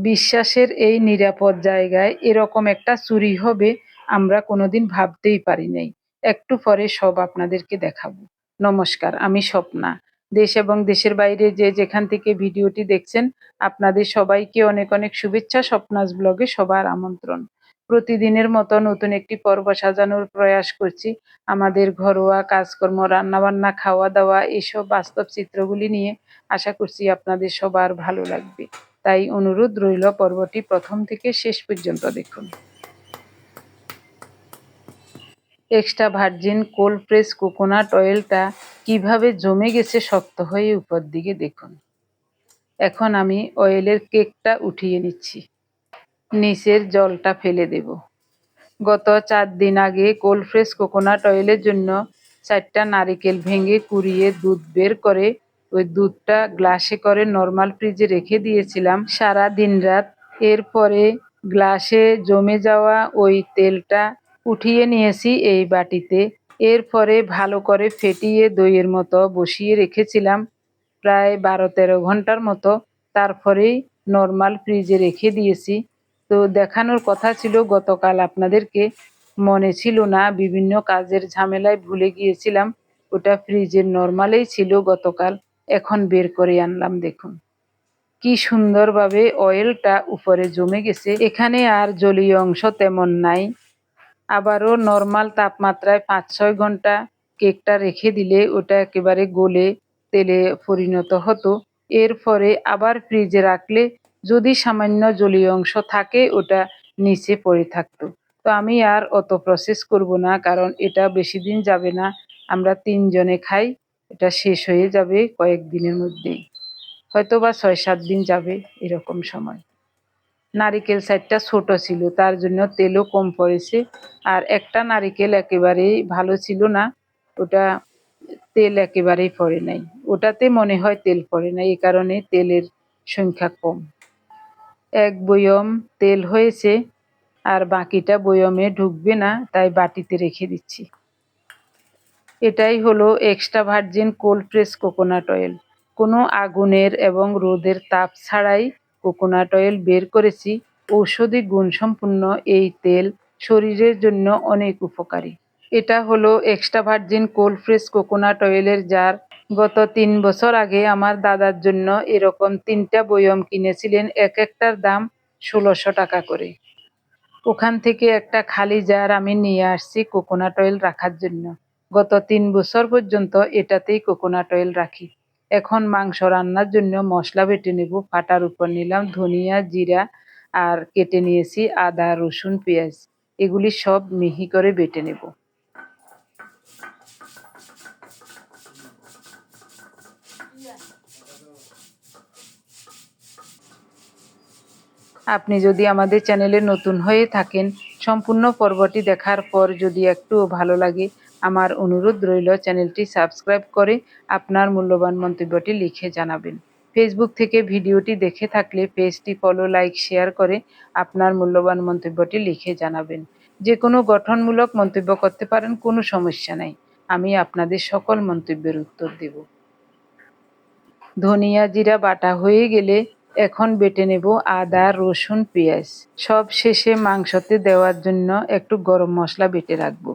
বিশ্বাসের এই নিরাপদ জায়গায় এরকম একটা চুরি হবে আমরা কোনোদিন ভাবতেই পারি নাই। একটু পরে সব আপনাদেরকে দেখাবো। নমস্কার, আমি স্বপ্না। দেশ এবং দেশের বাইরে যে যেখান থেকে ভিডিওটি দেখছেন আপনাদের সবাইকে অনেক অনেক শুভেচ্ছা। স্বপ্নাস ব্লগে সবার আমন্ত্রণ। প্রতিদিনের মতো নতুন একটি পর্ব সাজানোর প্রয়াস করছি। আমাদের ঘরোয়া কাজকর্ম, রান্নাবান্না, খাওয়া দাওয়া এসব বাস্তব চিত্রগুলি নিয়ে। আশা করছি আপনাদের সবার ভালো লাগবে। তাই অনুরোধ রইল পর্বটি প্রথম থেকে শেষ পর্যন্ত দেখুন। Extra virgin cold press coconut অয়েলটা কিভাবে জমে গেছে শক্ত হয়ে উপর দিকে দেখুন। এখন আমি অয়েলের কেকটা উঠিয়ে নিচ্ছি। নিচের জলটা ফেলে দেব। গত 4 দিন আগে কোল্ড প্রেস কোকোনাট অয়েলের জন্য 4টা নারিকেল ভেঙে কুড়িয়ে দুধ বের করে ওই দুধটা গ্লাসে করে নর্মাল ফ্রিজে রেখে দিয়েছিলাম সারা দিন রাত। এরপরে গ্লাসে জমে যাওয়া ওই তেলটা উঠিয়ে নিয়েছি এই বাটিতে। এরপরে ভালো করে ফেটিয়ে দইয়ের মতো বসিয়ে রেখেছিলাম প্রায় 12-13 ঘন্টার মতো। তারপরেই নর্মাল ফ্রিজে রেখে দিয়েছি। তো দেখানোর কথা ছিল গতকাল আপনাদেরকে, মনে ছিল না, বিভিন্ন কাজের ঝামেলায় ভুলে গিয়েছিলাম। ওটা ফ্রিজের নর্মালেই ছিল গতকাল। এখন বের করে আনলাম, দেখুন কি সুন্দরভাবে অয়েলটা উপরে জমে গেছে। এখানে আর জলীয় অংশ তেমন নাই। আবারও নর্মাল তাপমাত্রায় 5-6 ঘন্টা কেকটা রেখে দিলে ওটা একেবারে গলে তেলে পরিণত হতো। এরপরে আবার ফ্রিজে রাখলে যদি সামান্য জলীয় অংশ থাকে ওটা নিচে পড়ে থাকতো। তো আমি আর অত প্রসেস করব না, কারণ এটা বেশি দিন যাবে না। আমরা 3 জনে খাই, এটা শেষ হয়ে যাবে কয়েকদিনের মধ্যেই, হয়তো বা 6-7 দিন যাবে এরকম সময়। নারিকেল সাইডটা ছোট ছিল তার জন্য তেলও কম পড়েছে। আর একটা নারিকেল একেবারেই ভালো ছিল না, ওটা তেল একেবারেই পড়ে নাই। ওটাতে মনে হয় তেল পড়ে নাই, এই কারণে তেলের সংখ্যা কম। 1 বয়ম তেল হয়েছে আর বাকিটা বয়মে ঢুকবে না, তাই বাটিতে রেখে দিচ্ছি। এটাই হলো extra virgin cold press coconut oil. কোনো আগুনের এবং রোদের তাপ ছাড়াই কোকোনাট অয়েল বের করেছি। ঔষধি গুণসম্পন্ন এই তেল শরীরের জন্য অনেক উপকারী। এটা হলো extra virgin cold press coconut অয়েলের জার। গত 3 বছর আগে আমার দাদার জন্য এরকম 3টা বয়ম কিনেছিলেন, এক একটার দাম 1600 টাকা করে। ওখান থেকে একটা খালি জার আমি নিয়ে আসছি কোকোনাট অয়েল রাখার জন্য। গত 3 বছর পর্যন্ত এটাতেই কোকোনাট অয়েল রাখি। এখন মাংস রান্নার জন্য মশলা বেটে নেব। পাটার উপর নিলাম ধনিয়া, জিরা আর কেটে নিয়েছি আদা, রসুন, পেঁয়াজ। এগুলি সব মিহি করে বেটে নেব। আপনি যদি আমাদের চ্যানেলে নতুন হয়ে থাকেন, সম্পূর্ণ পর্বটি দেখার পর যদি একটুও ভালো লাগে, আমার অনুরোধ রইল চ্যানেলটি সাবস্ক্রাইব করে আপনার মূল্যবান মন্তব্যটি লিখে জানাবেন। ফেসবুক থেকে ভিডিওটি দেখে থাকলে পেজটি ফলো, লাইক, শেয়ার করে আপনার মূল্যবান মন্তব্যটি লিখে জানাবেন। যে কোনো গঠনমূলক মন্তব্য করতে পারেন, কোনো সমস্যা নাই। আমি আপনাদের সকল মন্তব্যের উত্তর দেব। ধনিয়া, জিরা বাটা হয়ে গেলে এখন বেটে নেব আদা, রসুন, পেঁয়াজ। সব শেষে মাংসতে দেওয়ার জন্য একটু গরম মশলা বেটে রাখবো।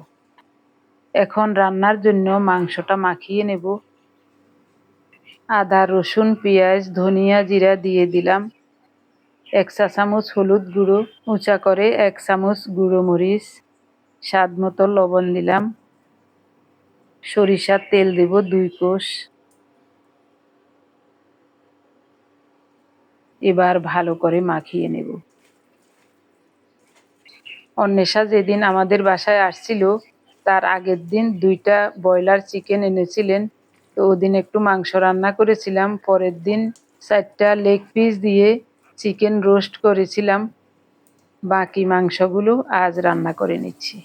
এখন রান্নার জন্য মাংসটা মাখিয়ে নেব। আদা, রসুন, পেঁয়াজ, ধনিয়া, জিরা দিয়ে দিলাম। 1 চা চামচ হলুদ গুঁড়ো, উঁচা করে 1 চামচ গুঁড়ো মরিচ, স্বাদ মতো লবণ দিলাম। সরিষার তেল দেব 2 কোষ। এবার ভালো করে মাখিয়ে নেব। অন্বেষা যেদিন আমাদের বাসায় আসছিল তার আগের দিন 2টা ব্রয়লার চিকেন এনেছিলেন। তো ওদিন একটু মাংস রান্না করেছিলাম। পরের দিন 4টা লেগ পিস দিয়ে চিকেন রোস্ট করেছিলাম। বাকি মাংসগুলো আজ রান্না করে নিচ্ছি।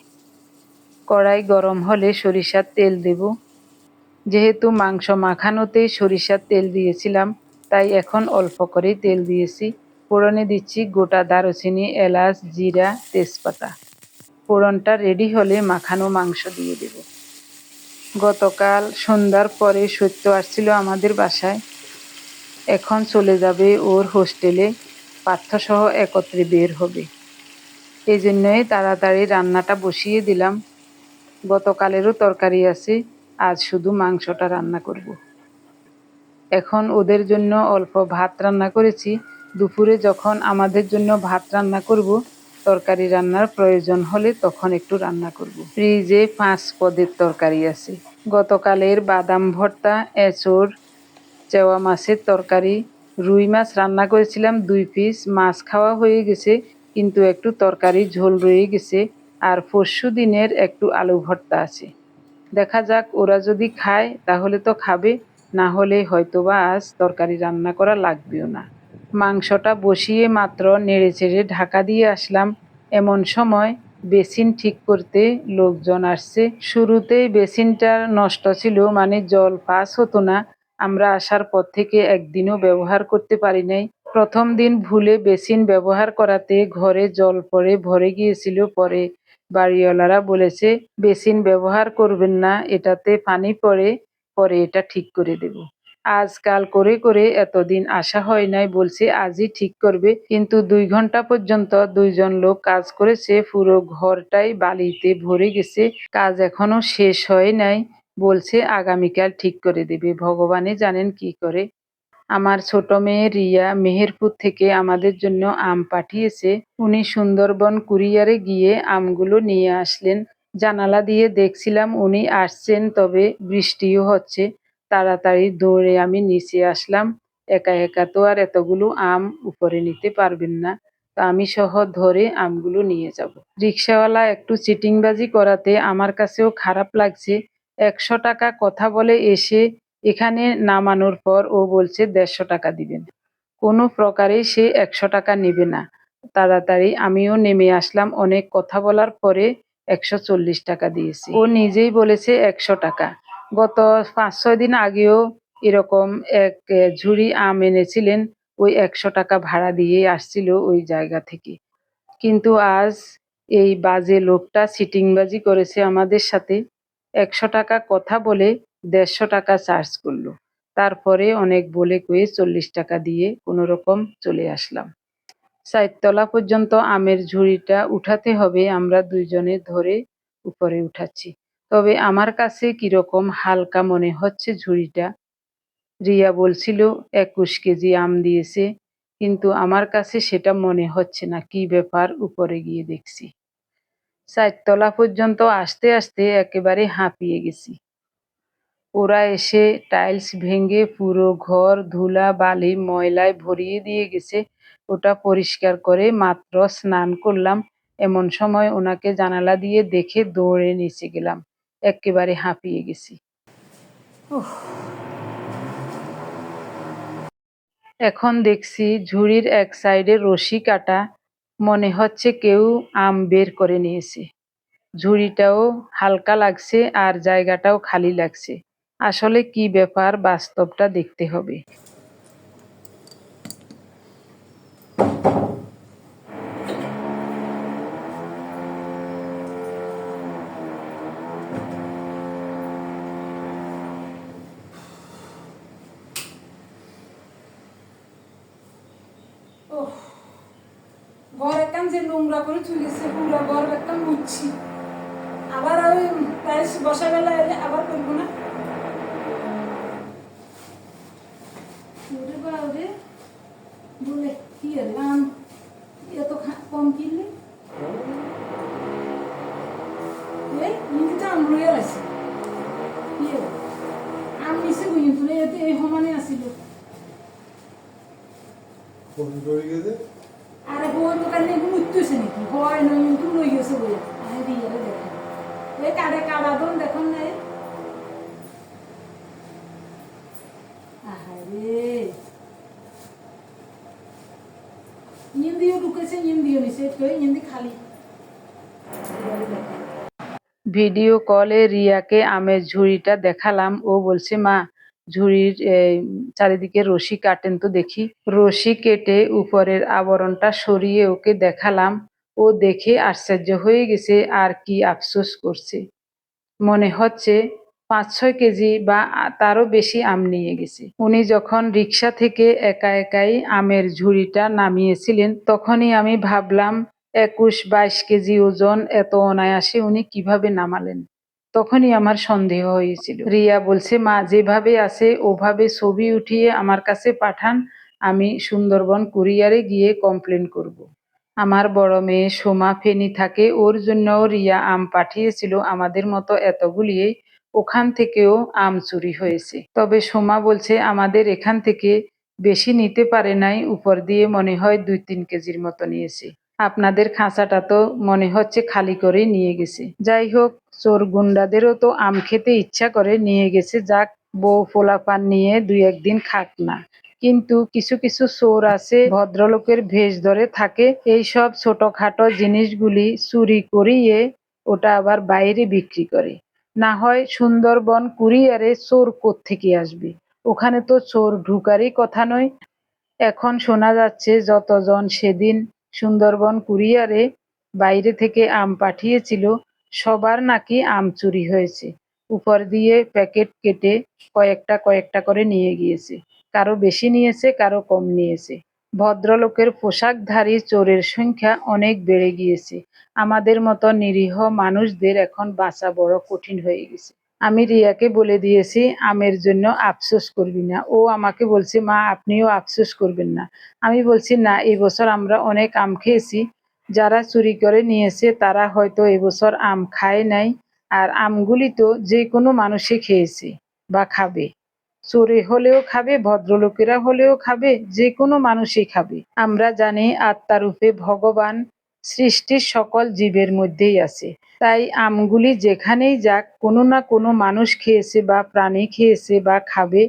কড়াই গরম হলে সরিষার তেল দেব। যেহেতু মাংস মাখানোতেই সরিষার তেল দিয়েছিলাম, তাই এখন অল্প করেই তেল দিয়েছি। ফোড়নে দিচ্ছি গোটা দারুচিনি, এলাচ, জিরা, তেজপাতা। ফোড়নটা রেডি হলে মাখানো মাংস দিয়ে দেব। গতকাল সন্ধ্যার পরে সত্য আসছিল আমাদের বাসায়। এখন চলে যাবে ওর হোস্টেলে পাথ্যসহ একত্রে বের হবে। এই জন্যই তাড়াতাড়ি রান্নাটা বসিয়ে দিলাম। গতকালেরও তরকারি আছে, আজ শুধু মাংসটা রান্না করব। এখন ওদের জন্য অল্প ভাত রান্না করেছি। দুপুরে যখন আমাদের জন্য ভাত রান্না করব, তরকারি রান্নার প্রয়োজন হলে তখন একটু রান্না করব। ফ্রিজে 5 পদের তরকারি আছে। গতকালের বাদাম ভর্তা, এঁচোড়, চেওয়া মাছের তরকারি, রুই মাছ রান্না করেছিলাম 2 পিস। মাছ খাওয়া হয়ে গেছে, কিন্তু একটু তরকারি ঝোল রয়ে গেছে। আর পরশু দিনের একটু আলু ভর্তা আছে। দেখা যাক, ওরা যদি খায় তাহলে তো খাবে, না হলে হয়তোবা আজ তরকারি রান্না করা লাগবেও না। মাংসটা বসিয়ে মাত্র নেড়েচেড়ে ঢাকা দিয়ে আসলাম। এমন সময় বেসিন ঠিক করতে লোকজন আসছে। শুরুতেই বেসিনটা নষ্ট ছিল, মানে জল পাস হতো না। আমরা আসার পর থেকে একদিনও ব্যবহার করতে পারি নাই। প্রথম দিন ভুলে বেসিন ব্যবহার করাতে ঘরে জল পড়ে ভরে গিয়েছিল। পরে বাড়িওয়ালারা বলেছে বেসিন ব্যবহার করবেন না, এটাতে পানি পড়ে, পরে এটা ঠিক করে দেব। আজকাল করে করে এতদিন আসা হয় নাই, বলছে আজই ঠিক করবে, কিন্তু 2 ঘন্টা পর্যন্ত 2জন লোক কাজ করেছে। পুরো ঘরটাই বালিতে ভরে গেছে। কাজ এখনো শেষ হয় নাই, বলছে আগামীকাল ঠিক করে দেবে। ভগবানই জানেন কি করে। আমার ছোট মেয়ে রিয়া মেহেরপুর থেকে আমাদের জন্য আম পাঠিয়েছে। উনি সুন্দরবন কুরিয়ারে গিয়ে আমগুলো নিয়ে আসলেন। জানালা দিয়ে দেখছিলাম উনি আসছেন, তবে বৃষ্টিও হচ্ছে। তাড়াতাড়ি দৌড়ে আমি নিচে আসলাম। একা একা তো আর এতগুলো আম উপরে নিতে পারবেন না, তা আমি সহ ধরে আমগুলো নিয়ে যাব। রিক্সাওয়ালা একটু চিটিংবাজি করাতে আমার কাছেও খারাপ লাগছে। 100 টাকা কথা বলে এসে এখানে নামানোর পর ও বলছে 150 টাকা দিবেন। কোনো প্রকারেই সে 100 টাকা নেবে না। তাড়াতাড়ি আমিও নেমে আসলাম। অনেক কথা বলার পরে 140 টাকা দিয়েছি। ও নিজেই বলেছে 100 টাকা। গত 5-6 দিন আগেও এরকম এক ঝুড়ি আম এনেছিলেন। ওই 100 টাকা ভাড়া দিয়ে আসছিল ওই জায়গা থেকে। কিন্তু আজ এই বাজে লোকটা চিটিংবাজি করেছে আমাদের সাথে। 100 টাকা কথা বলে 150 টাকা চার্জ করলো। তারপরে অনেক বলে কয়ে 40 টাকা দিয়ে কোনোরকম চলে আসলাম। 4 তলা পর্যন্ত আমের ঝুড়িটা উঠাতে হবে। আমরা 2 জনে ধরে উপরে উঠাচ্ছি। তবে আমার কাছে কিরকম হালকা মনে হচ্ছে ঝুড়িটা। রিয়া বলছিল 21 কেজি আম দিয়েছে, কিন্তু আমার কাছে সেটা মনে হচ্ছে না। কি ব্যাপার, উপরে গিয়ে দেখছি 4 তলা পর্যন্ত আসতে আসতে একেবারে হাঁপিয়ে গেছি। ওরা এসে টাইলস ভেঙে পুরো ঘর ধুলা বালি ময়লায় ভরিয়ে দিয়ে গেছে। ওটা পরিষ্কার করে মাত্র স্নান করলাম। এমন সময় ওনাকে জানালা দিয়ে দেখে দৌড়ে নিচে গেলাম। একেবারে হাঁপিয়ে গেছি। এখন দেখছি ঝুড়ির এক সাইডে রশি কাটা। মনে হচ্ছে কেউ আম বের করে নিয়েছে। ঝুড়িটাও হালকা লাগছে আর জায়গাটাও খালি লাগছে। আসলে কি ব্যাপার, বাস্তবটা দেখতে হবে। ঘর একদম যে নোংরা করে তুলেছে, পুরো ঘর একদম মুচ্ছি। আবার ওই টাইলস বসাবেলা এলে আবার করবো না। বলে কি আম এত কম কিনলে আম রয়ে আছে। আম নিচে কিন্তু এতে এই সমানে আসিল। আরে বই দোকানে মুততেছে নাকি হয় নয়, কিন্তু লই গেছে বই। আমি দিয়ে দেখেন এই কাড়ে কাড়া দন দেখুন না। আহারে ইন্দিও ঢুকেছে, ইন্দিও নিচে ইন্দি খালি। ভিডিও কলে রিয়াকে আমের ঝুড়িটা দেখালাম। ও বলছে মা, ঝুড়ির চারিদিকে রশি কাটেন তো দেখি। রশি কেটে উপরের আবরণটা সরিয়ে ওকে দেখালাম। ও দেখে আশ্চর্য হয়ে গেছে আর কি আফসোস করছে। মনে হচ্ছে 5-6 কেজি বা তারও বেশি আম নিয়ে গেছে। উনি যখন রিক্সা থেকে একা একাই আমের ঝুড়িটা নামিয়েছিলেন তখনই আমি ভাবলাম 21-22 কেজি ওজন এত অনায়াসে উনি কিভাবে নামালেন। তখনই আমার সন্দেহ হয়েছিল। রিয়া বলছে, মা যেভাবে আছে ওভাবে ছবি উঠিয়ে আমার কাছে পাঠান, আমি সুন্দরবন কুরিয়ারে গিয়ে কমপ্লেন করব। আমার বড় মেয়ে সোমা ফেনী থাকে, ওর জন্যও রিয়া আম পাঠিয়েছিল আমাদের মতো এতগুলিয়ে। ওখান থেকেও আম চুরি হয়েছে। তবে সোমা বলছে আমাদের এখান থেকে বেশি নিতে পারে নাই, উপর দিয়ে মনে হয় 2-3 কেজির মতো নিয়েছে। আপনাদের খাঁচাটা তো মনে হচ্ছে খালি করেই নিয়ে গেছে। যাই হোক, চোর গুন্ডাদেরও তো আম খেতে ইচ্ছা করে, নিয়ে গেছে যাক, বউ পোলাপান নিয়ে 2-1 দিন খাক না। কিন্তু কিছু কিছু চোর আছে ভদ্রলোকের ভেষ ধরে থাকে, এইসব ছোটখাটো জিনিসগুলি চুরি করিয়ে ওটা আবার বাইরে বিক্রি করে। না হয় সুন্দরবন কুরিয়ারে চোর কোত্থেকে আসবে? ওখানে তো চোর ঢুকারই কথা নয়। এখন শোনা যাচ্ছে যতজন সেদিন সুন্দরবন কুরিয়ারে বাইরে থেকে আম পাঠিয়েছিল সবার নাকি আম চুরি হয়েছে। উপর দিয়ে প্যাকেট কেটে কয়েকটা কয়েকটা করে নিয়ে গিয়েছে। কারো বেশি নিয়েছে, কারো কম নিয়েছে। ভদ্রলোকের পোশাকধারী চোরের সংখ্যা অনেক বেড়ে গিয়েছে। আমাদের মতো নিরীহ মানুষদের এখন বাঁচা বড় কঠিন হয়ে গেছে। আমি রিয়াকে বলে দিয়েছি আমের জন্য আফসোস করবি না। ও আমাকে বলছে, মা আপনিও আফসোস করবেন না। আমি বলছি, না, এবছর আমরা অনেক আম খেয়েছি। যারা চুরি করে নিয়েছে তারা হয়তো এবছর আম খায় নাই। আর আমগুলি তো যে কোনো মানুষই খেয়েছে বা খাবে। চোরে হলেও খাবে, ভদ্রলোকেরা হলেও খাবে, যে কোনো মানুষই খাবে। আমরা জানি আত্মারূপে ভগবান সৃষ্টির সকল জীবের মধ্যেই আছে। তাই আমগুলি যেখানেই যাক কোনো না কোনো মানুষ খেয়েছে বা প্রাণী খেয়েছে বা খাবে,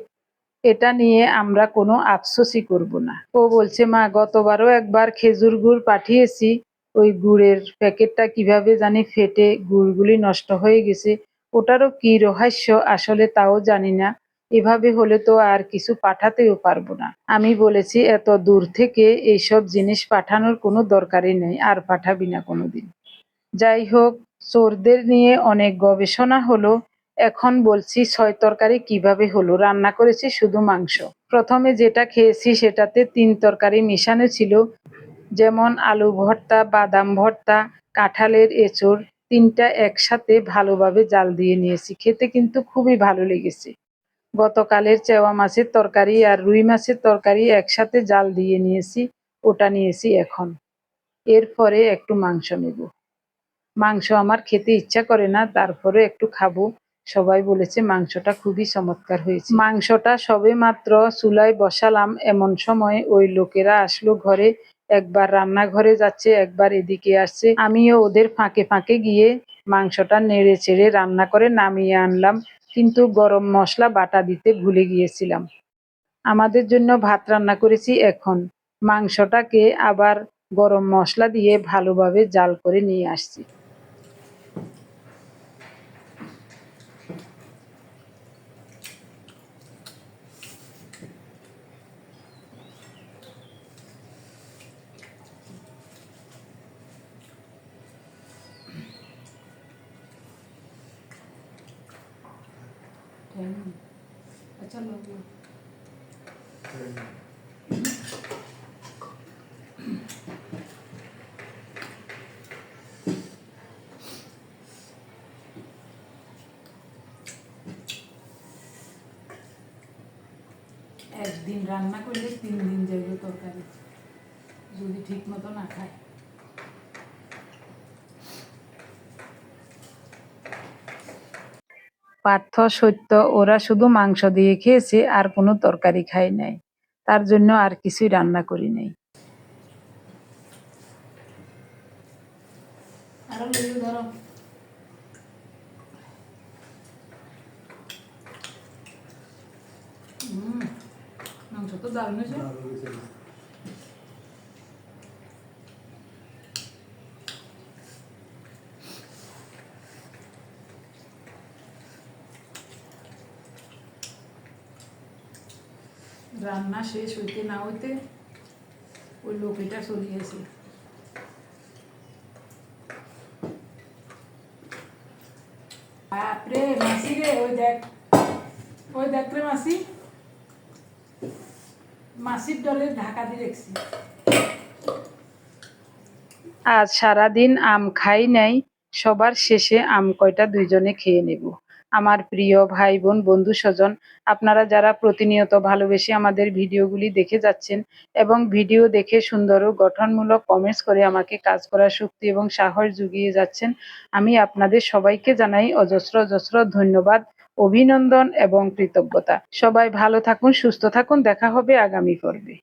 এটা নিয়ে আমরা কোনো আফসোসই করব না। ও বলছে, মা গতবারও একবার খেজুর গুড় পাঠিয়েছি, ওই গুড়ের প্যাকেটটা কিভাবে জানি ফেটে গুড়গুলি নষ্ট হয়ে গেছে। ওটারও কি রহস্য আসলে তাও জানি না। এভাবে হলে তো আর কিছু পাঠাতেও পারবো না। আমি বলেছি এত দূর থেকে এইসব জিনিস পাঠানোর কোনো দরকারই নেই, আর পাঠাবি না কোনোদিন। যাই হোক, চোরদের নিয়ে অনেক গবেষণা হলো। এখন বলছি 6 তরকারি কিভাবে হলো। রান্না করেছি শুধু মাংস। প্রথমে যেটা খেয়েছি সেটাতে 3 তরকারি মিশানো ছিল, যেমন আলু ভর্তা, বাদাম ভর্তা, কাঁঠালের এঁচড়। 3টা একসাথে ভালোভাবে জাল দিয়ে নিয়েছি, খেতে কিন্তু খুবই ভালো লেগেছে। গতকালের চেওয়া মাছের তরকারি আর রুই মাছের তরকারি একসাথে জাল দিয়ে নিয়েছি, ওটা নিয়েছি এখন। এরপরে একটু মাংস নেব। মাংস আমার খেতে ইচ্ছা করে না, তারপরে একটু খাবো। সবাই বলেছে মাংসটা খুবই চমৎকার হয়েছে। মাংসটা সবে মাত্র চুলায় বসালাম, এমন সময় ওই লোকেরা আসলো ঘরে। একবার রান্নাঘরে যাচ্ছে, একবার এদিকে আসছে। আমিও ওদের ফাঁকে ফাঁকে গিয়ে মাংসটা নেড়ে চেড়ে রান্না করে নামিয়ে আনলাম, কিন্তু গরম মশলা বাটা দিতে ভুলে গিয়েছিলাম। আমাদের জন্য ভাত রান্না করেছি এখন। মাংসটাকে আবার গরম মশলা দিয়ে ভালোভাবে জাল করে নিয়ে আসছি। আচ্ছা লোক একদিন রান্না করলে 3 দিন যাবে তরকারি, যদি ঠিক মতো না খায়। পার্থ, সত্য ওরা শুধু মাংস দিয়ে খেয়েছে, আর কোনো তরকারি খায় নাই। তার জন্য আর কিছুই রান্না করি নাই। আরো লেবু ধরো। মাংস তো দারুণ হয়েছে। রান্না শেষ হইতে না হইতে ওই লোকেটা চলিয়েছে। আর বাপরে মাসি রে, ওই দেখ, ওই দেখ রে মাসি, মাসির ডলে ঢাকা দিয়ে রেখেছি। আজ সারাদিন আম খাই নাই, সবার শেষে আম কয়টা দুইজনে খেয়ে নেব। আমার প্রিয় ভাই বোন বন্ধু স্বজন, আপনারা যারা প্রতিনিয়ত ভালোবেসে আমাদের ভিডিওগুলি দেখে যাচ্ছেন এবং ভিডিও দেখে সুন্দর ও গঠনমূলক কমেন্টস করে আমাকে কাজ করার শক্তি এবং সাহস জুগিয়ে যাচ্ছেন, আমি আপনাদের সবাইকে জানাই অজস্র অজস্র ধন্যবাদ, অভিনন্দন এবং কৃতজ্ঞতা। সবাই ভালো থাকুন, সুস্থ থাকুন, দেখা হবে আগামী পর্বে।